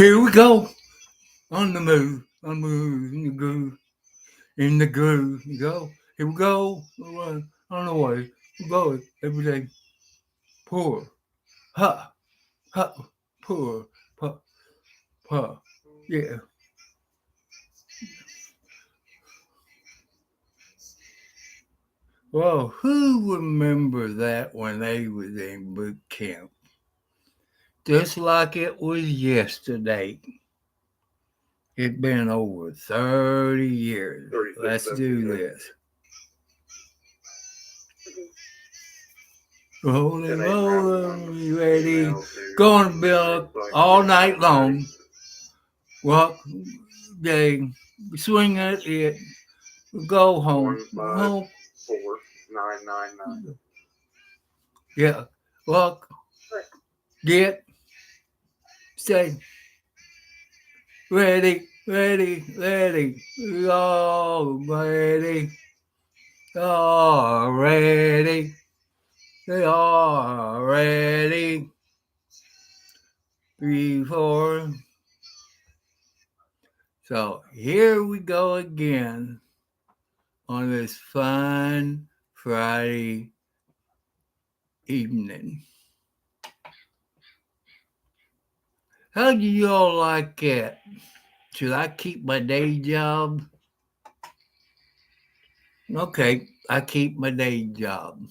Here we go. On the move. On the move. In the groove. In the groove. You go. Here we go. On the way. We go every day. Poor. Ha. Ha. Poor. Pa. Pa. Yeah. Well, who remember that when they was in boot camp? Just like it was yesterday. It's been over 30 years. Let's do this. Rolling, rolling, you ready? Going to build all night long. Walk, day, swing at it, go home. Home. 4999. Yeah. Walk, get, stay. Ready, ready, ready. All ready. All ready. They are ready. 3, 4. So here we go again on this fine Friday evening. How do y'all like it? Should I keep my day job? Okay, I keep my day job.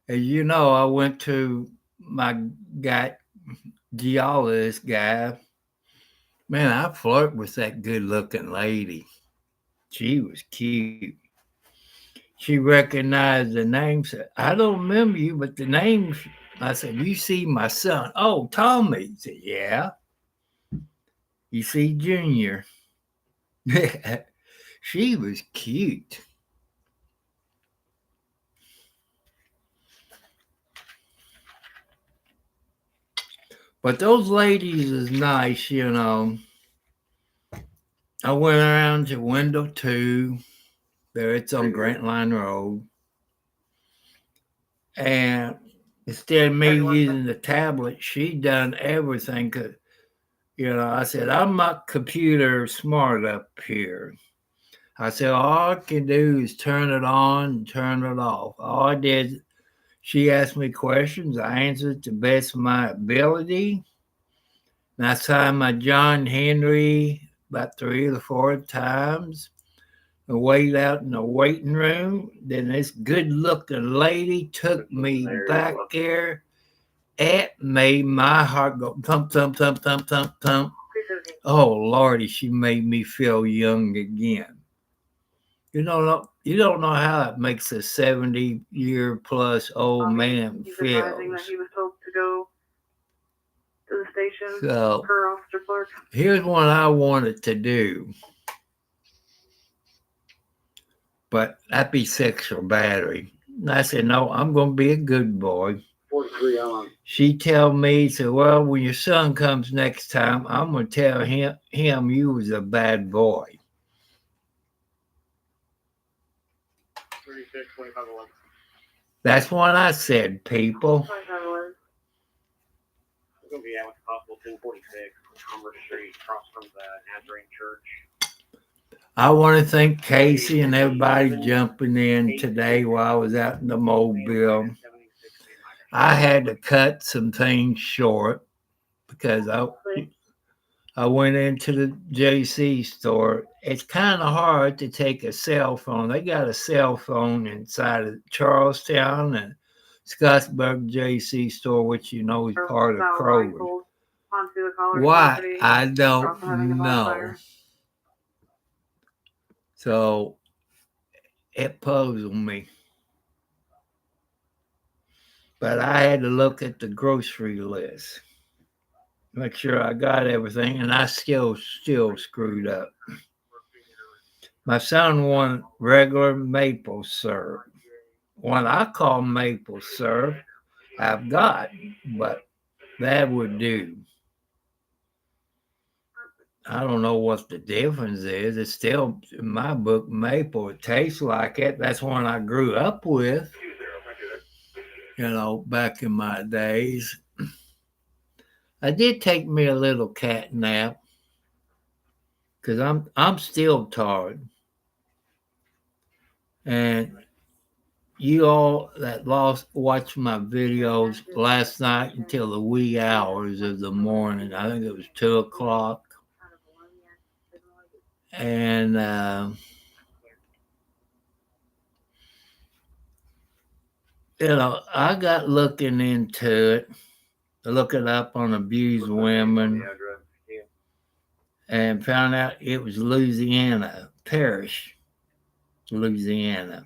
As you know, I went to my geologist guy. Man, I flirt with that good-looking lady. She was cute. She recognized the name. Said, "I don't remember you, but the name." I said, "You see my son?" "Oh, Tommy." He said, "Yeah." "You see Junior?" She was cute. But those ladies is nice, you know. I went around to window 2. There it's on Grant Line Road. And instead of me using the tablet, she done everything. Cause, you know, I said, I'm not computer smart up here. I said, all I can do is turn it on and turn it off. All I did, she asked me questions. I answered to the best of my ability. And I signed my John Henry about 3 or 4 times. I waited out in the waiting room. Then this good looking lady took me back there. It made my heart go thump, thump, thump, thump, thump, thump. Oh, Lordy, she made me feel young again. You don't know how it makes a 70-year-plus old man feel. That he was told to go to the station So, per Officer Clark. Here's what I wanted to do. But that'd be sexual battery. And I said, no, I'm going to be a good boy. 43 on. She tell me, said, well, when your son comes next time, I'm going to tell him you was a bad boy. 36, 25, 11. That's what I said, people. 25, 11. It's going to be out with Hospital 1046 on Commerce Street, across from the Nazarene Church. I want to thank Casey and everybody jumping in today while I was out in the Mobile. I had to cut some things short because I went into the JC store. It's kind of hard to take a cell phone. They got a cell phone inside of Charlestown and Scottsburg JC store, which you know is part of Kroger. Why? I don't know. So it puzzled me. But I had to look at the grocery list, make sure I got everything, and I still screwed up. My son wanted regular maple syrup. What I call maple syrup, I've got, but that would do. I don't know what the difference is. It's still, in my book, maple. It tastes like it. That's one I grew up with, you know, back in my days. I did take me a little cat nap because I'm still tired. And you all that watched my videos last night until the wee hours of the morning. I think it was 2 o'clock. And I got looking into it, looking up on abused women, and found out it was Louisiana, Parish, Louisiana.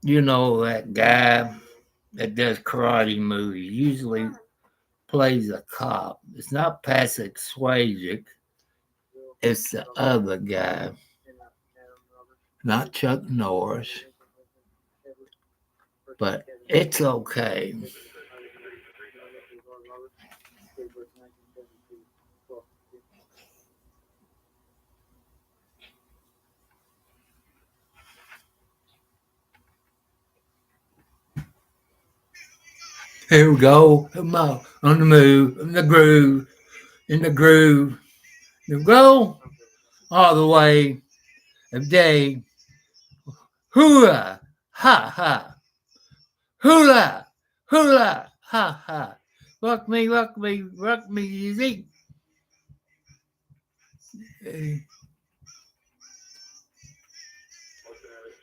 You know that guy that does karate movies usually plays a cop. It's not Patrick Swayze. It's the other guy, not Chuck Norris. But it's okay. Here we go. Come on the move, in the groove, in the groove. You go all the way of day. Hula, ha ha. Hula, hula, ha ha. Rock me, rock me, rock me, easy.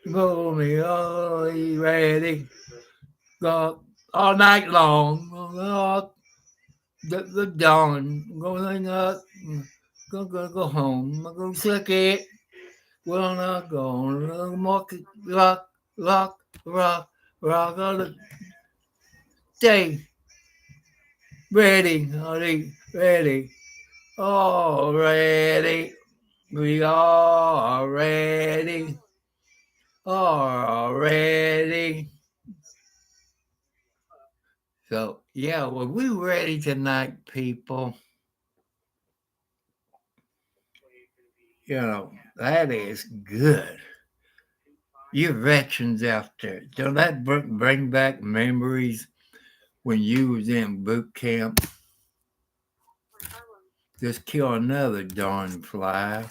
Roll me, all ready. Go all night long. The dawn. Going up. Go home. I'm going to suck it. Well, not going. Rock, rock, rock, rock all the day. Ready, ready. All ready. We are ready. All ready. So, yeah, well, we ready tonight, people. That is good. You veterans out there, don't that bring back memories when you was in boot camp? Just kill another darn fly.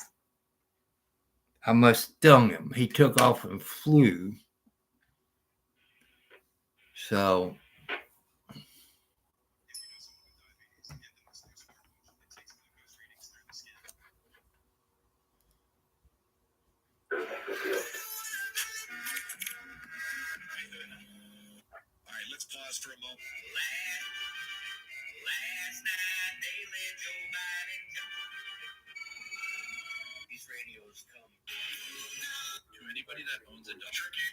I must stung him. He took off and flew. So let's pause for a moment. Last night they let Joe Biden go. These radios come to anybody that owns a dog. Turkey.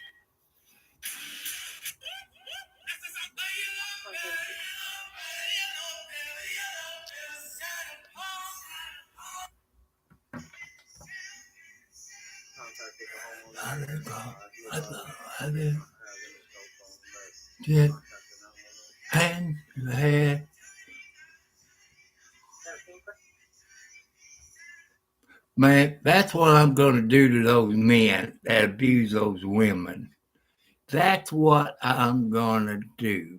I did. Get hand in the head. Man, that's what I'm going to do to those men that abuse those women. That's what I'm going to do.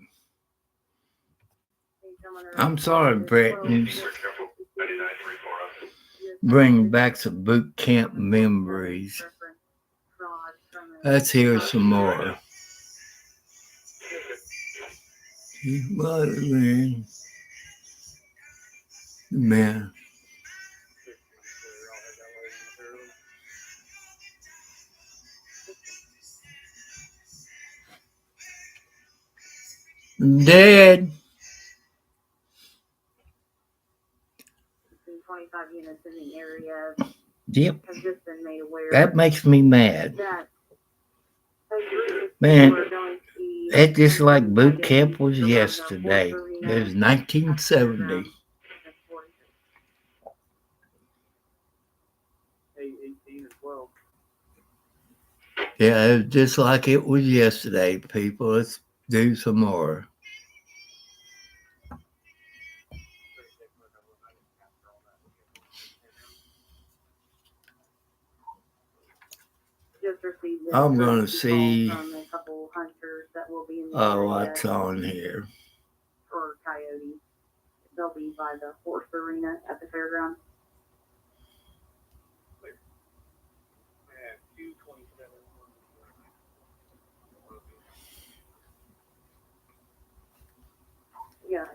I'm sorry, Britons. Bring back some boot camp memories. Let's hear some more. Man. Dead. 25 units in the area. Yep. Have just been made aware. That makes me mad. Man, it's just like boot camp was yesterday. It was 1970. Yeah, it was just like it was yesterday, people. Let's do some more. I'm going to see what's on here. They'll be by the horse arena at the fairgrounds. I have 227. Yeah.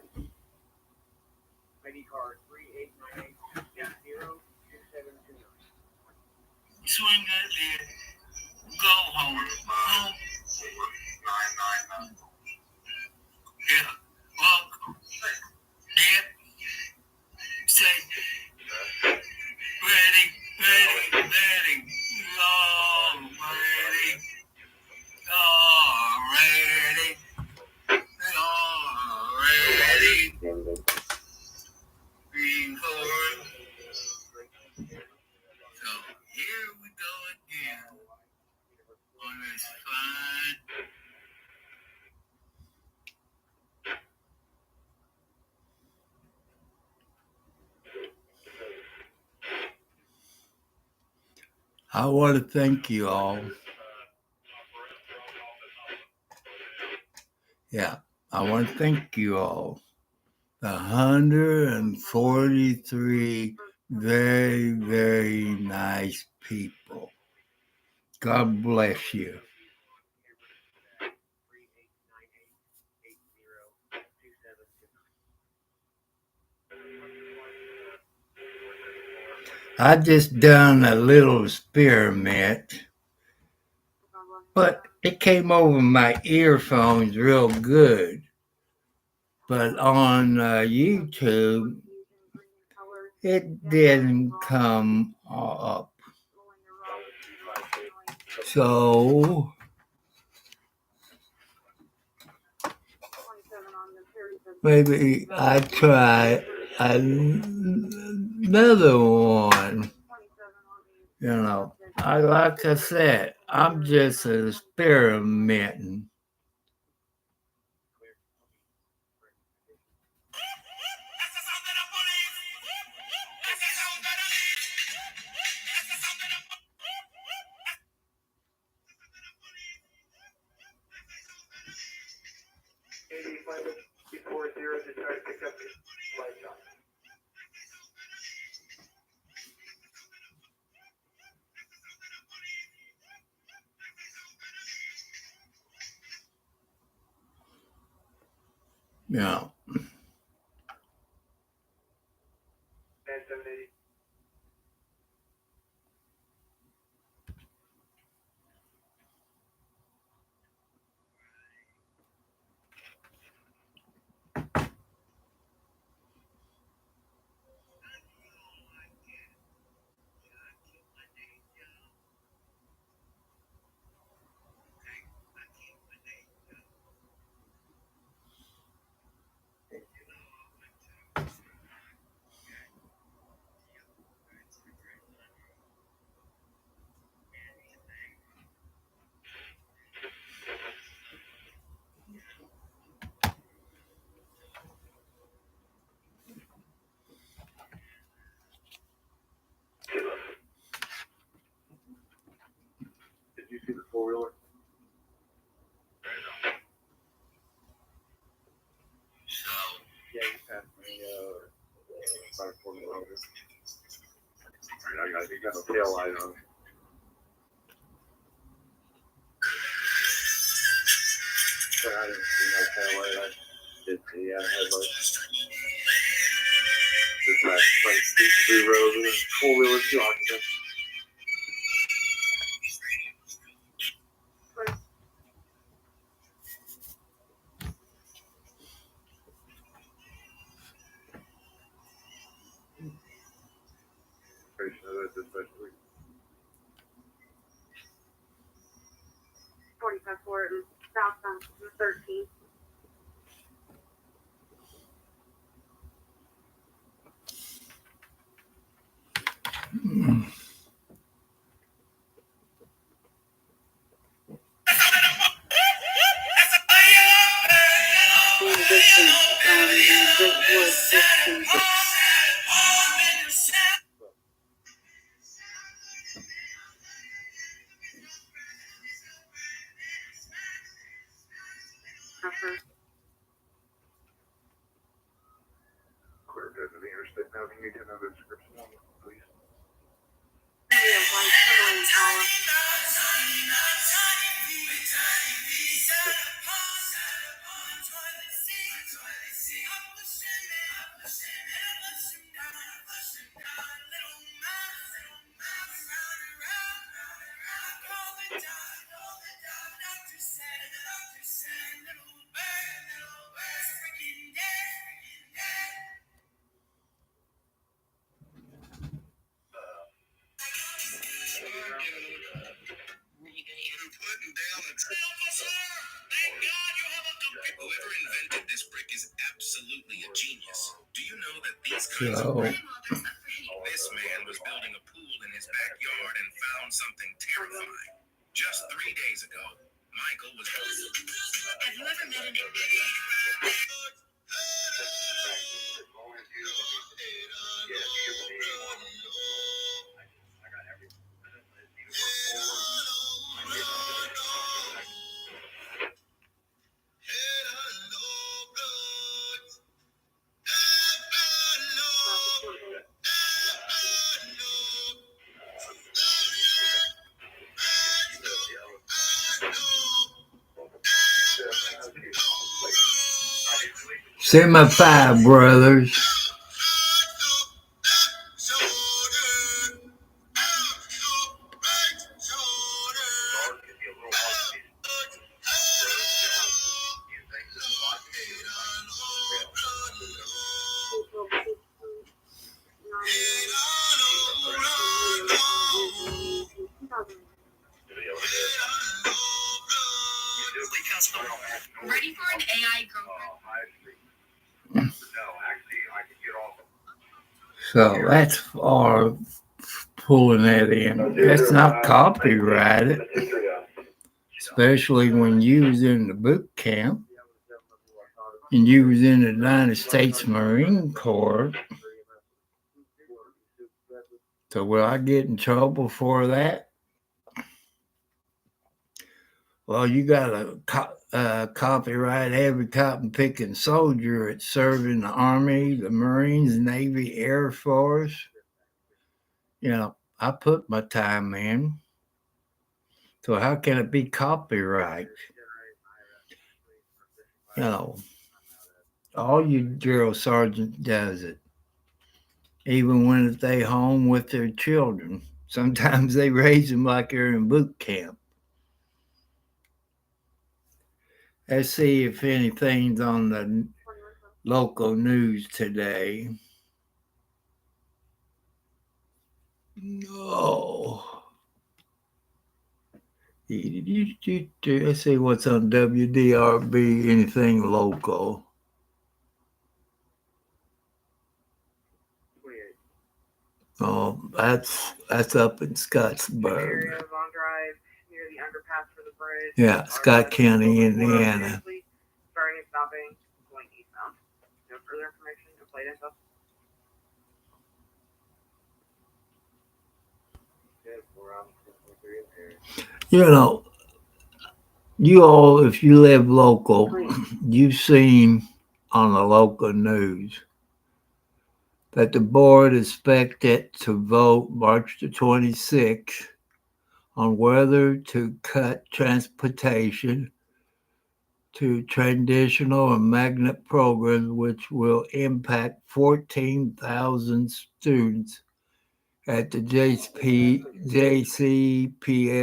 ID card 3898-02729. Swing it in. Go home. Home. 999. Yeah. Well, yeah. Say, ready, ready, ready. Long, ready. Already. Already. Record. So here we go again on this fine. I want to thank you all. Yeah, I want to thank you all. 143 very, very nice people. God bless you. I just done a little experiment, but it came over my earphones real good. But on YouTube, it didn't come up. So maybe I try another one. You know, like I said, I'm just experimenting. Yeah. Did you see the four-wheeler? So Yeah, you passed me about a quarter over. Alright, I got a tail light on. But I didn't see no tail light. I did see headlight. Just that like blue road and four-wheeler, two occupants. Pretty sure that's especially. 45 Fort and southbound 13. you need to know the description on it, please? Yeah, like totally solid. Whoever invented this brick is absolutely a genius. Do you know that these So, kinds of brick? This man was building a pool in his backyard and found something terrifying. Just 3 days ago, Michael was. Have you ever met an Semi-Five Brothers. Ready for an AI girlfriend? No, actually, I can get off. So that's our pulling that in. That's not copyrighted, especially when you was in the boot camp and you was in the United States Marine Corps. So will I get in trouble for that? Well, you got to copyright every cotton picking soldier that served in the Army, the Marines, Navy, Air Force. You know, I put my time in. So how can it be copyright? You know, all you drill sergeants does it. Even when they home with their children. Sometimes they raise them like they're in boot camp. Let's see if anything's on the local news today. No. Let's see what's on WDRB, anything local. Oh, that's up in Scottsburg. Areas on drive near the underpass for the bridge. Yeah, Scott County, Indiana. Starting and stopping, going eastbound. No further information, no flight info. You know, you all, if you live local, you've seen on the local news that the board is expected to vote March the 26th on whether to cut transportation to traditional and magnet programs, which will impact 14,000 students at the JCPS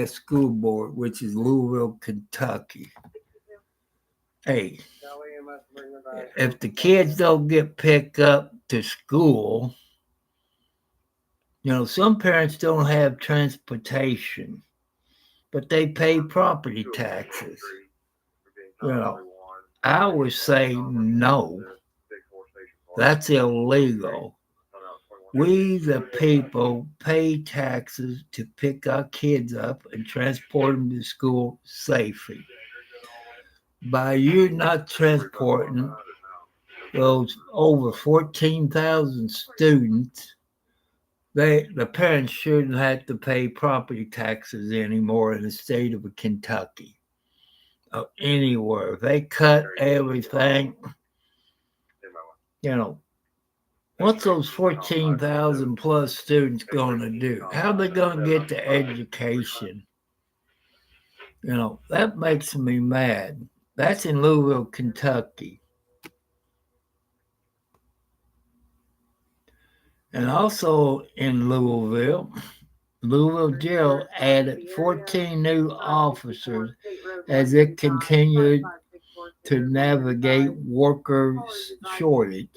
school board, which is Louisville, Kentucky. Hey, if the kids don't get picked up to school, you know, some parents don't have transportation, but they pay property taxes. You know, I would say no. That's illegal. We, the people, pay taxes to pick our kids up and transport them to school safely. By you not transporting those over 14,000 students, the parents shouldn't have to pay property taxes anymore in the state of Kentucky. Anywhere. They cut everything. You know, what's those 14,000 plus students going to do? How are they going to get the education? You know, that makes me mad. That's in Louisville, Kentucky. And also in Louisville jail added 14 new officers as it continued to navigate workers' shortage.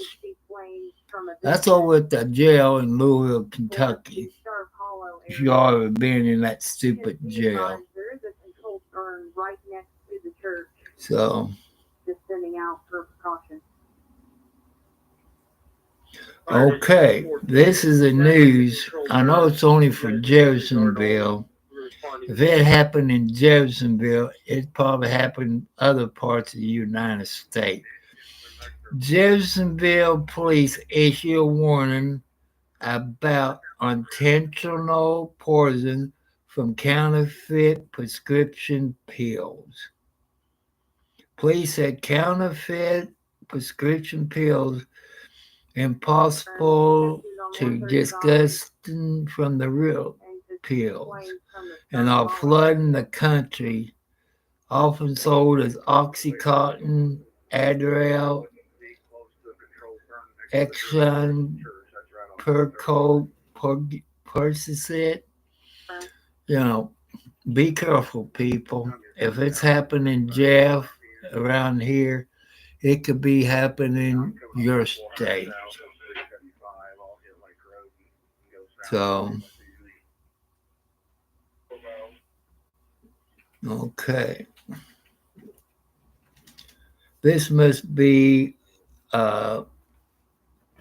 That's over at the jail in Louisville, Kentucky. If you ever been in that stupid jail. There is a controlled burn right next to the church. So, Just sending out for precaution. okay, this is the news. I know it's only for Jeffersonville. If it happened in Jeffersonville, it probably happened in other parts of the United States. Jeffersonville police issue a warning about intentional poison from counterfeit prescription pills. Police said counterfeit prescription pills impossible to disgusting from the real pills and are flooding the country, often sold as Oxycontin, Adderall, Exxon, Percocet, Percocet. You know, be careful, people. If it's happening, Jeff, around here, it could be happening in your state. So, okay. This must be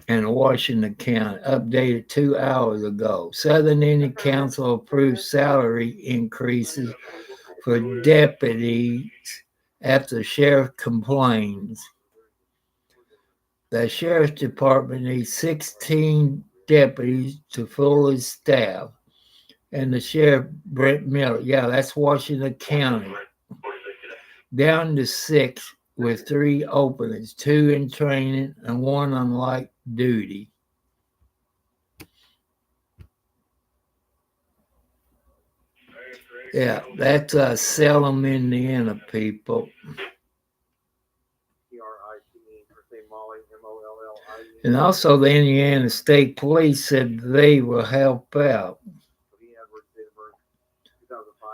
in Washington County, updated 2 hours ago. Southern Indian Council approved salary increases for deputies after sheriff complains. The sheriff's department needs 16 deputies to full its staff. And the sheriff, Brent Miller, yeah, that's Washington County, down to 6 with 3 openings, 2 in training and 1 on light duty. Yeah, that's Salem, Indiana, people. And also the Indiana State Police said they will help out.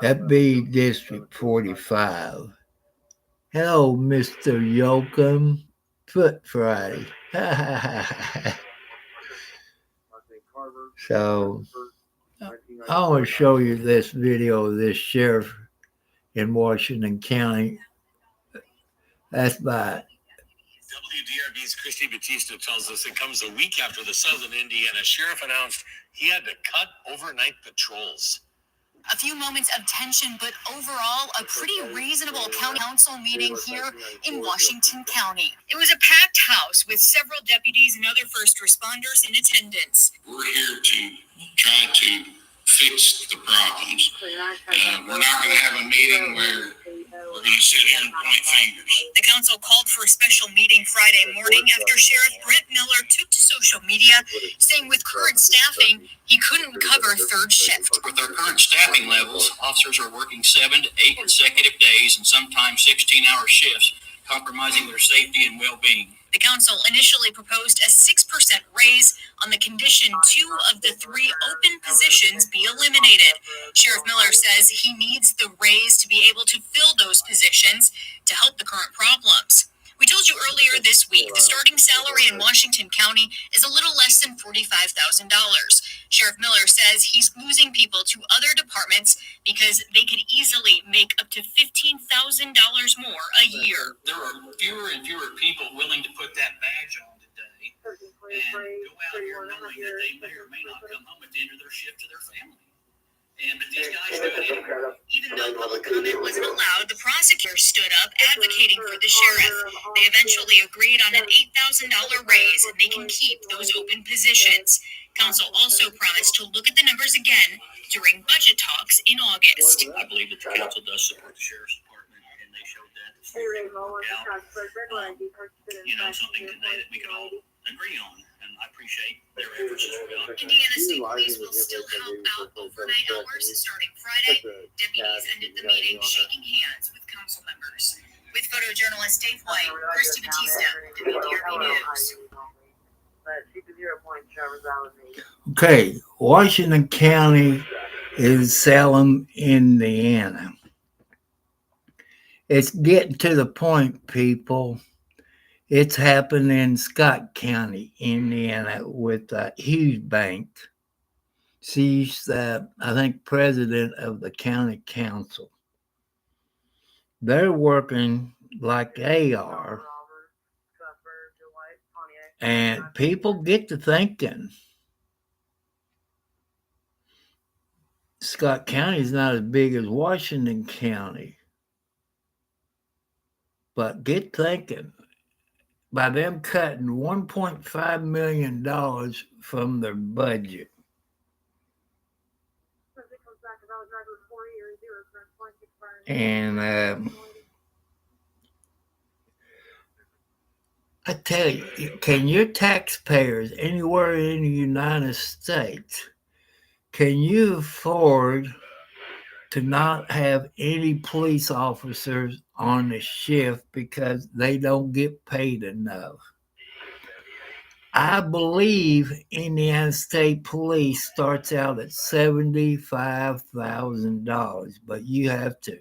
That'd be District 45. Hello, Mr. Yoakum. Foot Friday. So, I want to show you this video of this sheriff in Washington County. That's by WDRB's Christy Batista tells us it comes a week after the Southern Indiana sheriff announced he had to cut overnight patrols. A few moments of tension, but overall, a pretty reasonable county council meeting here in Washington County. It was a packed house with several deputies and other first responders in attendance. We're here to try to fix the problems. We're not going to have a meeting where we're going to sit here and point fingers. The council called for a special meeting Friday morning after Sheriff Brent Miller took to social media, saying with current staffing, he couldn't cover third shift. With our current staffing levels, officers are working 7 to 8 consecutive days and sometimes 16-hour shifts, compromising their safety and well-being. The council initially proposed a 6% raise on the condition 2 of the 3 open positions be eliminated. Sheriff Miller says he needs the raise to be able to fill those positions to help the current problems. We told you earlier this week the starting salary in Washington County is a little less than $45,000. Sheriff Miller says he's losing people to other departments because they could easily make up to $15,000 more a year. There are fewer and fewer people willing to put that badge on today and go out here knowing that they may or may not come home at the end of their shift to their family. But these guys do it anyway. Even though public comment wasn't allowed, the prosecutor stood up advocating for the sheriff. They eventually agreed on an $8,000 raise and they can keep those open positions. Council also promised to look at the numbers again during budget talks in August. I believe that the council does support the sheriff's department, and they showed that this year. You know, something today that we can all agree on. And I appreciate their efforts as well. Indiana State Police will still help out overnight hours starting Friday. Deputies ended the meeting shaking hands with council members. With photojournalist Dave White, Christy Batista, WDRB News. But she could 0.7 Okay, Washington County is Salem, Indiana. It's getting to the point, people. It's happened in Scott County, Indiana, with Hughes Bank. She's, I think, president of the county council. They're working like they are. And people get to thinking, Scott County is not as big as Washington County. But get thinking, by them cutting $1.5 million from their budget. And I tell you, can your taxpayers anywhere in the United States, can you afford to not have any police officers on the shift because they don't get paid enough? I believe Indiana State Police starts out at $75,000, but you have to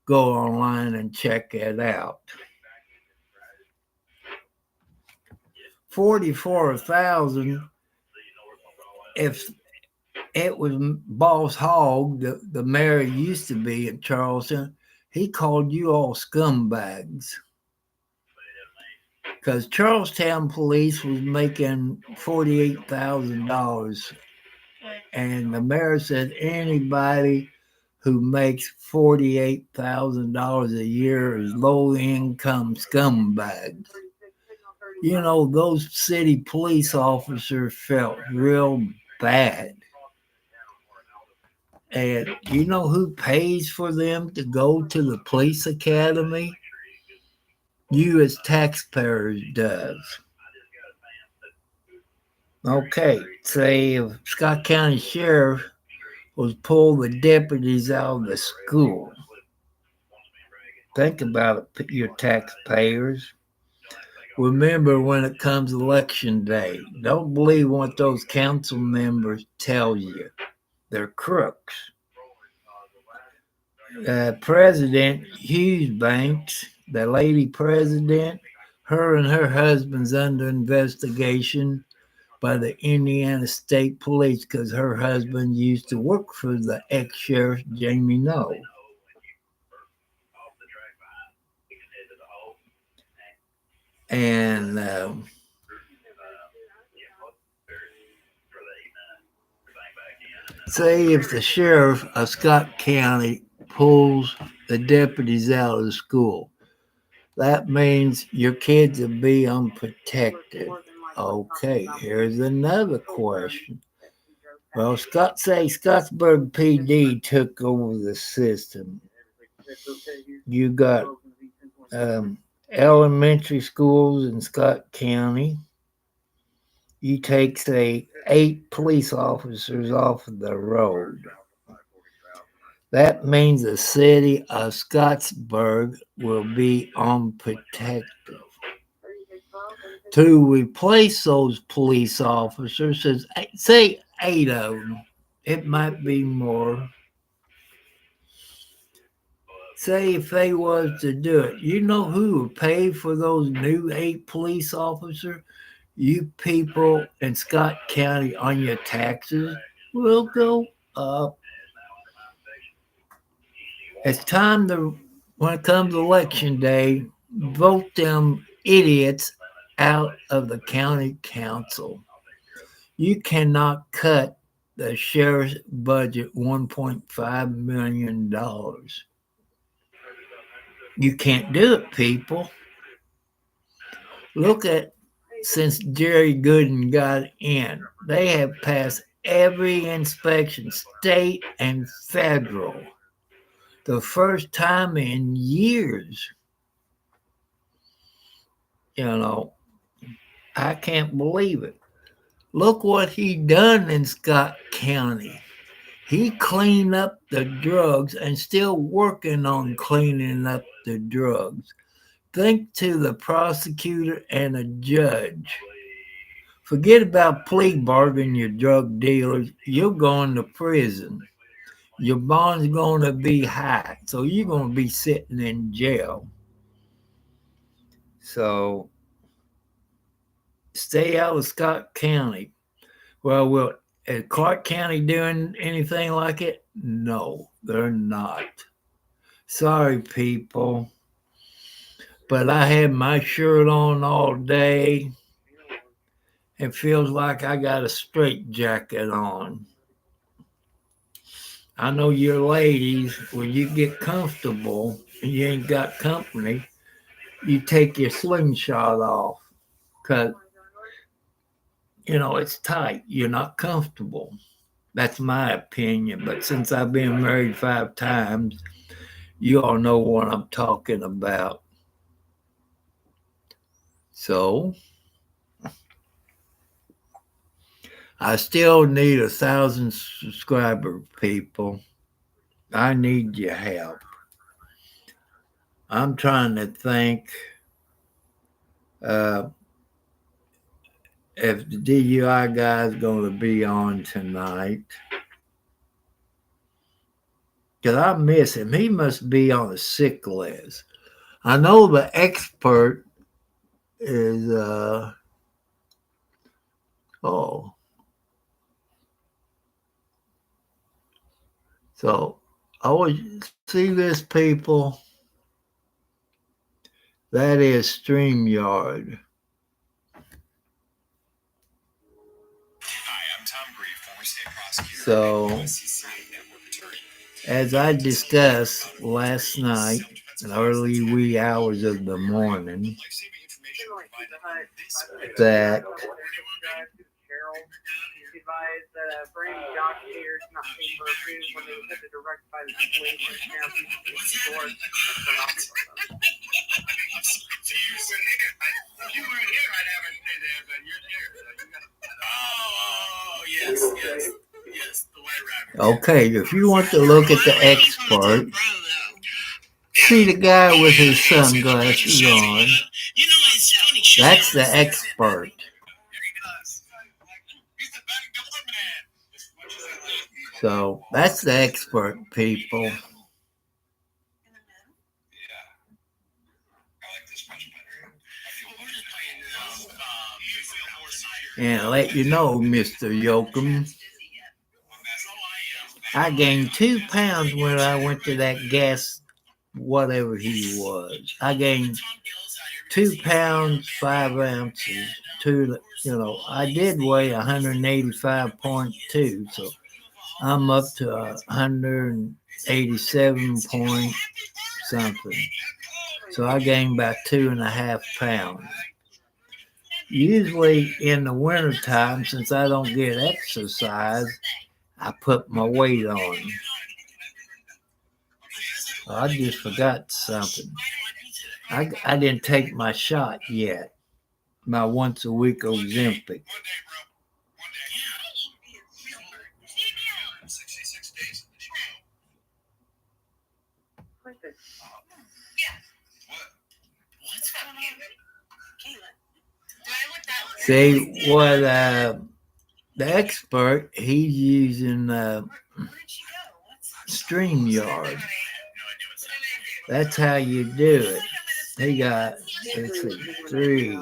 go online and check it out. $44,000 if it was Boss Hogg, the mayor used to be in Charleston. He called you all scumbags. Because Charlestown police was making $48,000. And the mayor said anybody who makes $48,000 a year is low-income scumbags. You know, those city police officers felt real bad. And you know who pays for them to go to the police academy? You as taxpayers does. Okay, say if Scott County Sheriff was pull the deputies out of the school. Think about it, your taxpayers. Remember when it comes election day, don't believe what those council members tell you. They're crooks. President Hughes Banks, the lady president, her and her husband's under investigation by the Indiana State Police because her husband used to work for the ex-sheriff Jamie Noe. And say if the sheriff of Scott County pulls the deputies out of the school, that means your kids will be unprotected. Okay, here's another question. Well, Scottsburg PD took over the system. You got elementary schools in Scott County. You take, say, 8 police officers off of the road. That means the city of Scottsburg will be unprotected. To replace those police officers, say 8 of them, it might be more. Say if they was to do it, you know who would pay for those new 8 police officers? You people in Scott County on your taxes will go up. It's time to, when it comes to election day, vote them idiots out of the county council. You cannot cut the sheriff's budget $1.5 million. You can't do it, people. Look at, since Jerry Gooden got in, they have passed every inspection, state and federal. The first time in years. You know, I can't believe it. Look what he done in Scott County. He cleaned up the drugs and still working on cleaning up the drugs. Think to the prosecutor and a judge. Forget about plea bargaining, you drug dealers. You're going to prison. Your bond's going to be high, so you're going to be sitting in jail. So stay out of Scott County. Well, is Clark County doing anything like it? No, they're not. Sorry, people. But I had my shirt on all day. It feels like I got a straitjacket on. I know you're ladies, when you get comfortable and you ain't got company, you take your slingshot off because, it's tight. You're not comfortable. That's my opinion. But since I've been married 5 times, you all know what I'm talking about. So I still need 1,000 subscriber people. I need your help. I'm trying to think if the DUI guy is going to be on tonight. Because I miss him. He must be on a sick list. I know the expert is, So, I would see this, people. That is StreamYard. Hi, I'm Tom Grief, former state prosecutor. So, as I discussed last night, in early wee hours of the morning, that advised that Brandon Josh here is not paid for a food when they was directed by the situation. You weren't here, I'd have it stay there, but you're here. Oh, yes, the white rabbit. Okay, if you want to look at the expert, see the guy with his sunglasses on. That's the expert. So that's the expert, people. And I'll let you know, Mr. Yoakum, I gained 2 pounds when I went to that gas, whatever he was. I gained 2 pounds, 5 ounces. I did weigh 185.2, so I'm up to 187 point something. So I gained about 2.5 pounds. Usually in the wintertime, since I don't get exercise, I put my weight on. I just forgot something. I didn't take my shot yet. My once a week Ozempic. 66 days in the show. See what the expert, he's using StreamYard. That's how you do it. He got, let's see, 3.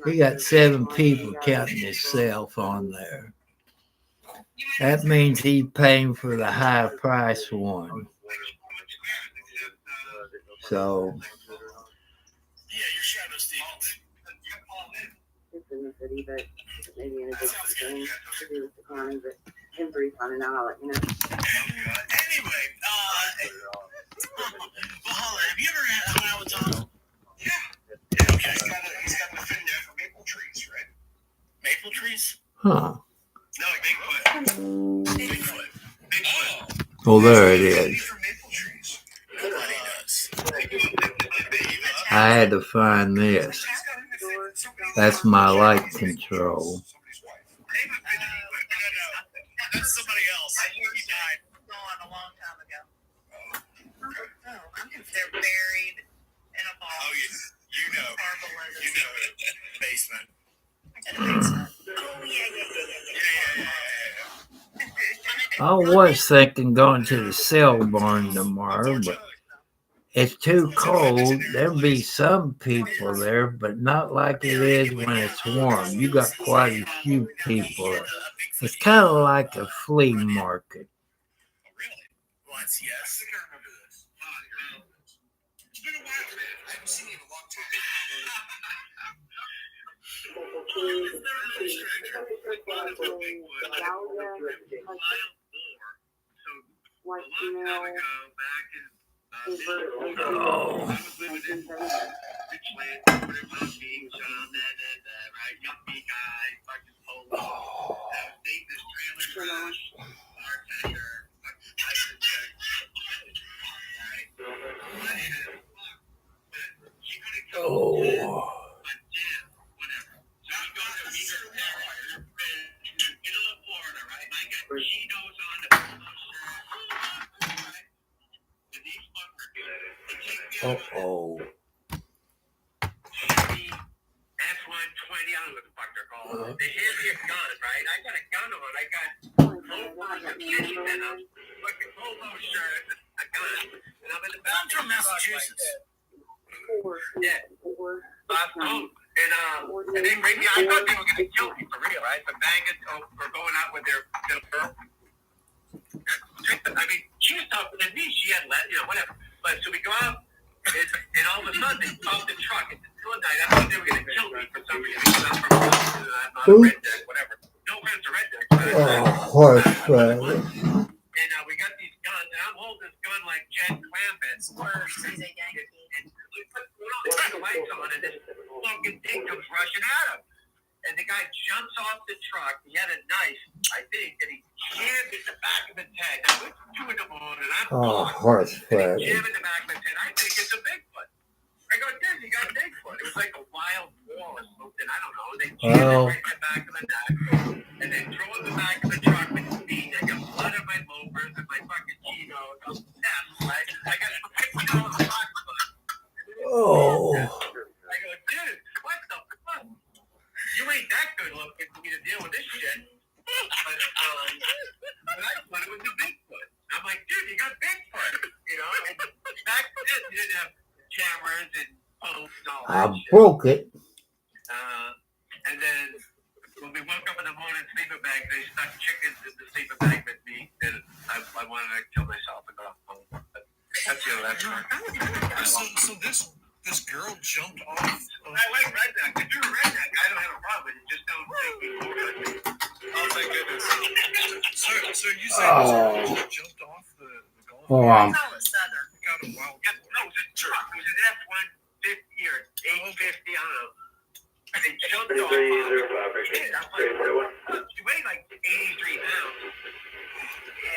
He got 7 people counting himself on there. That means he's paying for the high price one. So, In the city, but maybe in a different thing to do with the county, but him brief on it, I'll let you know. Anyway, Bahama, have you ever hung out with Tom? Yeah. Okay, he's got nothing there for maple trees, right? Maple trees? huh. No, Bigfoot. Well, there it is. For maple trees. Nobody does. I had to find this. Somebody That's my light control. That's somebody else. I think he died. Gone a long time ago. Oh, I'm they're buried in a vault. Oh, you know. You know it. Basement. In a basement. Oh, yeah. I was thinking going to the sale barn tomorrow, but it's too cold. There'll be some people there, but not like it is when it's warm. You got quite a few people there. It's kind of like a flea market. Really? Once, yes. I can't remember this. It's been a while, man. I haven't seen you in a long time. Like, you know, Oh. Oh. Uh-oh. F-120, I don't know what the fuck they're called. They hand me a gun, right? I got a gun on. I got fucking polo shirt, a gun, and I'm in the back. I'm from Massachusetts. Yeah. And they bring me. I thought they were gonna kill me for real, right? The bangers for going out with their girl. I mean, she was tougher than me. She had, whatever. But so we go out, and all of a sudden they stop the truck. It's still at night. I thought they were gonna kill me for some reason. Because I'm from I'm not a redneck, whatever. No offense to redneck. Horse. And we got these guns, and I'm holding this gun like Jen Clampett. Worse, he's a Yankee. And we put the lights on, and this fucking thing comes rushing at him. And the guy jumps off the truck. He had a knife, I think, and he jammed in the back of his head. Now, it's 2 in the morning. I'm Horse. and he jammed in the back of his head. I think it's a Bigfoot. I go, dude, you got Bigfoot. It was like a wild boar or something. I don't know. They jammed it right in the back of the neck, and then throw it in the back of the truck with his feet. I got blood on my loafers and my fucking Chinos. I'm pissed, right? I got $50 box. Oh. I go, dude, what the fuck? You ain't that good looking for me to deal with this shit. But I thought it was a Bigfoot. I'm like, dude, you got Bigfoot. You know, and back then you didn't have cameras and phones and all that I shit. broke it. And then when we woke up in the morning, sleeping bag, they stuck chickens in the sleeping bag with me. And I wanted to kill myself and go home. But that's the other part. So this girl jumped off. I like redneck. If you're a redneck, I don't have a problem with it. Just don't take me over. Oh, thank goodness. So you say this girl jumped off the golf Oh, cart? That was Southern. Kind of wild. Yeah, no, it was a truck. It was an F-150 or 850, I don't know. They jumped off. She weighed like 83 pounds.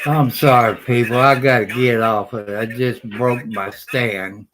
I'm sorry, people. I got to get off of it. I just broke my stand.